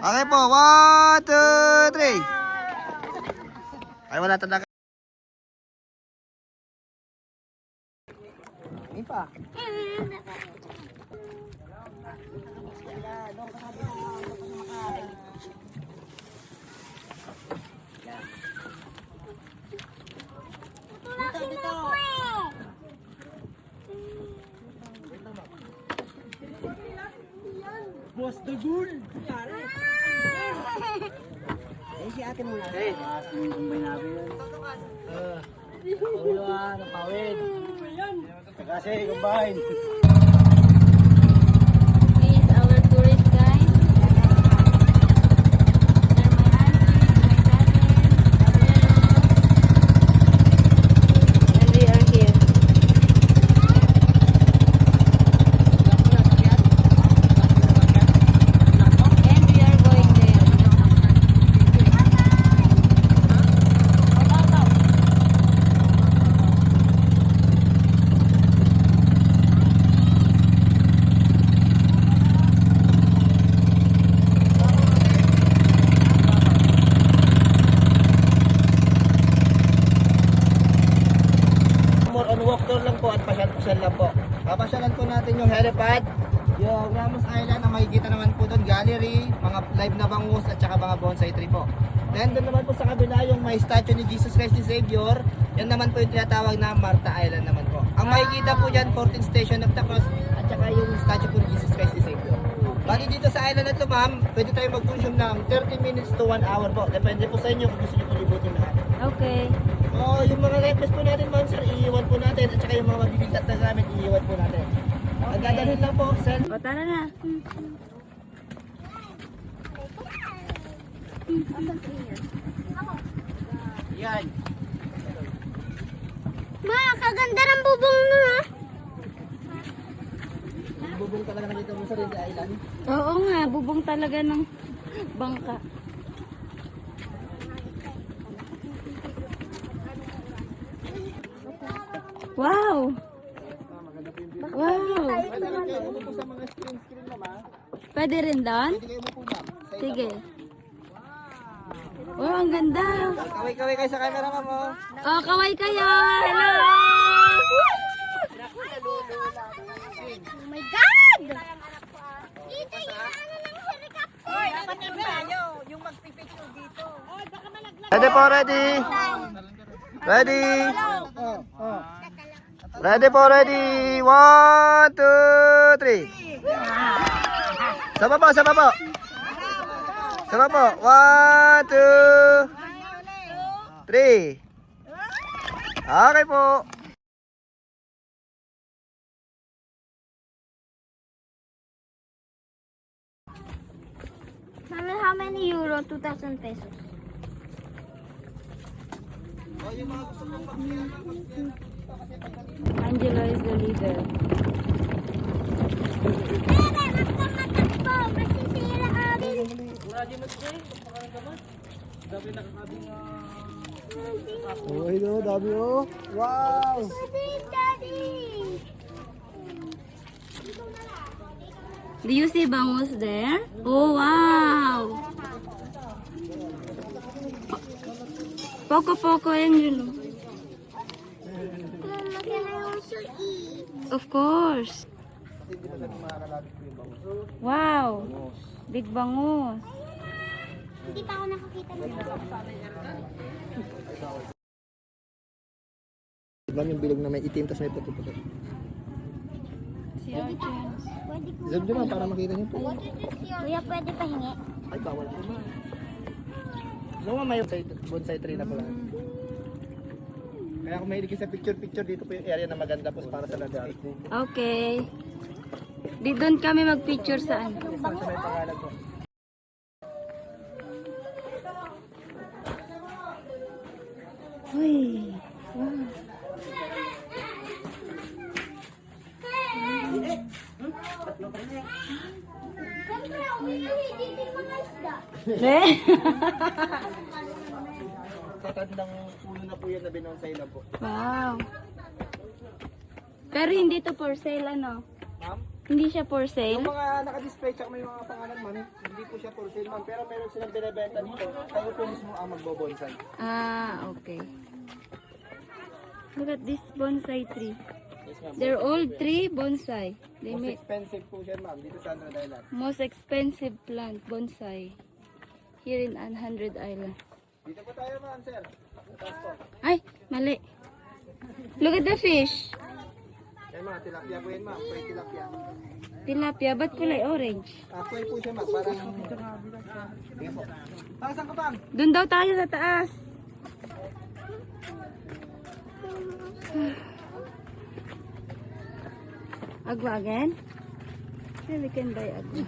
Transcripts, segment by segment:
Okay po, 1, 2, 3. Ay, wala talaga. Ini pa. Boss the Ghoul! Eh, si ate muna. Eh, kumbay namin yun. Ulo napawid. Kasi, kumbay. This is our tourist guide. They're my aunties, my cousins, Gabrielo. And we are here. And we are going there. More on walk tour lang po at pasyal-pasyal lang po. Papasyalan po natin yung helipad, yung Ramos Island na makikita naman po doon, gallery, mga live na bangus at saka mga bonsai tree po. Then doon naman po sa kabila yung may statue ni Jesus Christ the Savior, yan naman po yung tinatawag na Marta Island naman po. Ang makikita po dyan, 14th Station of the Cross at saka yung statue po ni Jesus Christ the Savior. Bali dito sa island na ito ma'am, pwede tayo mag-consume ng 30 minutes to 1 hour po. Depende po sa inyo kung gusto nyo palibutin lahat. Okay. Oh, yung mga repes po natin ma'am sir, iiwan po natin at saka yung mga mabibigat na gamit, iiwan po natin. Ang dadalhin lang po, sir. O, tara na. Yan. Ma, kaganda ng bubong mo ha. Bubong talaga na dito mo sa Red Island. Oo nga, bubong talaga ng bangka. Wow! Wow! Pwede rin kayo mo po sa mga screen naman. Pwede rin doon? Pwede kayo mo po ma'am. Sige. Wow, ang ganda! Kaway-kaway kayo sa camera ma'am oh. Oh, kaway kayo! Hello! Oh my God! Dito yung ano ng helicopter! Oy, dapat yung tayo, yung magpipicture dito. Oy, baka malaglag. Ready po, ready. Ready. Ready po, ready. 1, 2, 3. Sama po, sama po. Sama po. 1, 2, 3. Okay po. Mami, how many euro? 2,000 pesos. Angelo is the leader. Oh, hello, dami oh. Wow. Do you see bangus there? Oh, wow! Poco, Angelo. Mama, can I also eat? Of course. Wow! Big bangus. Hindi pa ako nakakita ng Diba yung bilog na may itim tapos may puti-puti. Si Archens. Pwede ko. Zoom nyo ma'am para makita nyo po. Kuya, pwede pahingi? Ay, bawal po ma'am. No ma'am, may bonsai tree na pala. Kaya kung mahilig kayo sa picture-picture, dito po yung area na maganda po para sa landscape. Okay. Di doon kami mag-picture saan? Sa may pangalan po. Uy. Wow. Eh? Tatandang puno na po yan na binonsai lang po. Wow. Pero hindi to for sale ano? Ma'am? Hindi siya for Yung sale? mga naka-display tsaka may mga pangalan man, hindi po siya for sale ma'am. Pero meron silang binibenta dito. Kayo po mismo ang magbobonsai. Ah, okay. Look at this bonsai tree. Yes ma'am. They're all tree bonsai. They Most make expensive po siya ma'am dito sa Android Island. most expensive plant bonsai here in 100 Island. Dito po tayo ma'am sir. Taas po. Ay, mali. Look at the fish. Yan mga tilapia po yan ma'am. Pwede tilapia. Tilapia, ba't kulay orange? Pwede po siya ma'am. Parang... Sige po. Saan ka ma'am? Doon daw tayo sa taas. Agwa again? Yeah, we can buy agwa.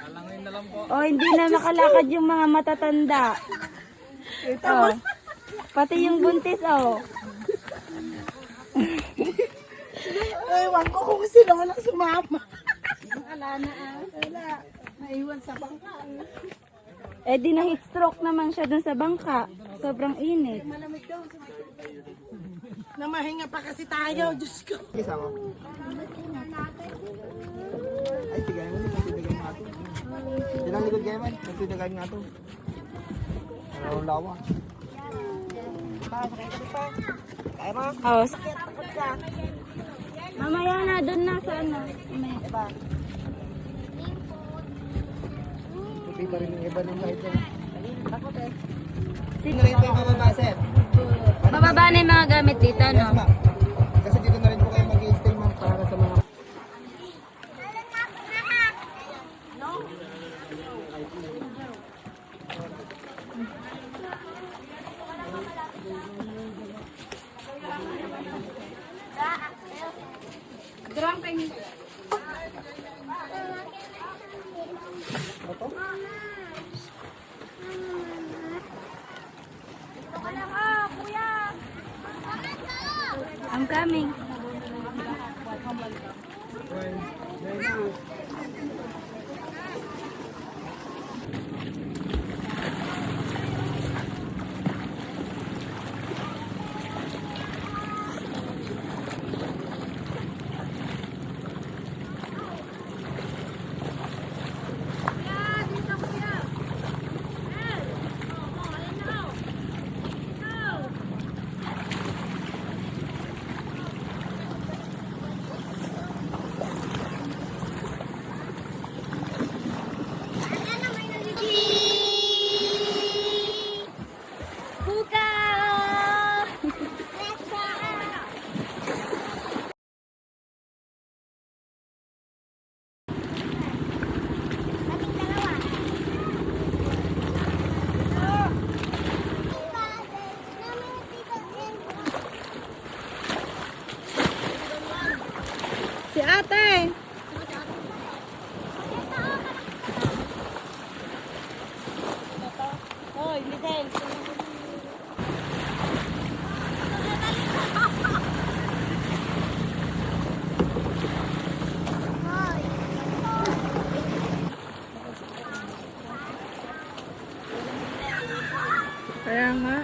Alangin na lang po. Oh, hindi na makalakad yung mga matatanda. Oh. Pati yung buntis, oh. Ewan ko kung sino lang sumama. Eh, di na heat stroke naman siya dun sa bangka. Sobrang init. Namahinga pa kasi tayo, Diyos ko. Isa ko. Ay, tigay mo. Nagtitigay nga ito. Ilang likod kayo man? Nagtitigay nga ito. Ano lawa? Kaya mo? Oh. Mamaya na, dun na sa ano. Mamaya. Hindi pa rin yung iba ng kahit na. Sige. Sino rin po yung mababa, sir? Bababa na yung mga gamit dito, Yes, no? ma'am. Kasi dito na rin po kayo mag-i-stay, ma'am, para sa mga... I'm coming. Si ate. Kaya nga.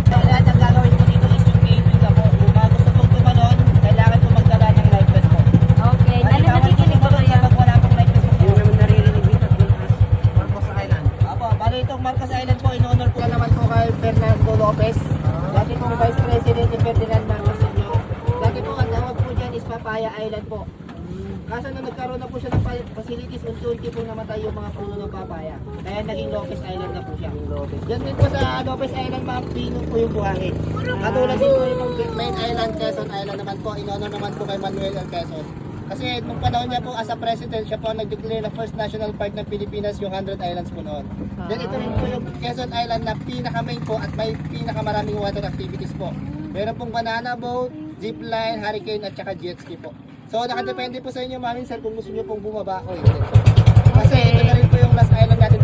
Lahat ang gagawin ko dito is yung caving ako. Kung gusto pong tumalon, kailangan po magdala ng life vest po. Okay, nakikinig ba kayo? Kapag wala pong life vest po. Yun naman naririnig dito. Marcos Island. Apo, bali itong Marcos Island po, in-honor po naman po kay Fernando Lopez. Dati po Vice President ni Ferdinand Marcos Sr. Dati po ang tawag po dyan is Papaya Island po. Kaso nung nagkaroon na po siya ng facilities, unti-unti po namatay yung mga puno ng papaya. Kaya naging Lopez Island na po siya. Yan din po sa Lopez Island, mga pino po yung buhangin. Katulad din po yung main island, Quezon Island naman po. In-honor naman po kay Manuel L. Quezon. Kasi nung panahon niya po as a president, siya po ang nag-declare na first national park ng Pilipinas, yung 100 Islands po noon. Then ito rin po yung Quezon Island na pinaka-main po at may pinaka-maraming water activities po. Meron pong banana boat, zipline, hurricane at saka jet ski po. So nakadepende po sa inyo mami sir kung gusto niyo pong bumaba o hindi. Kasi ito na rin po yung last island natin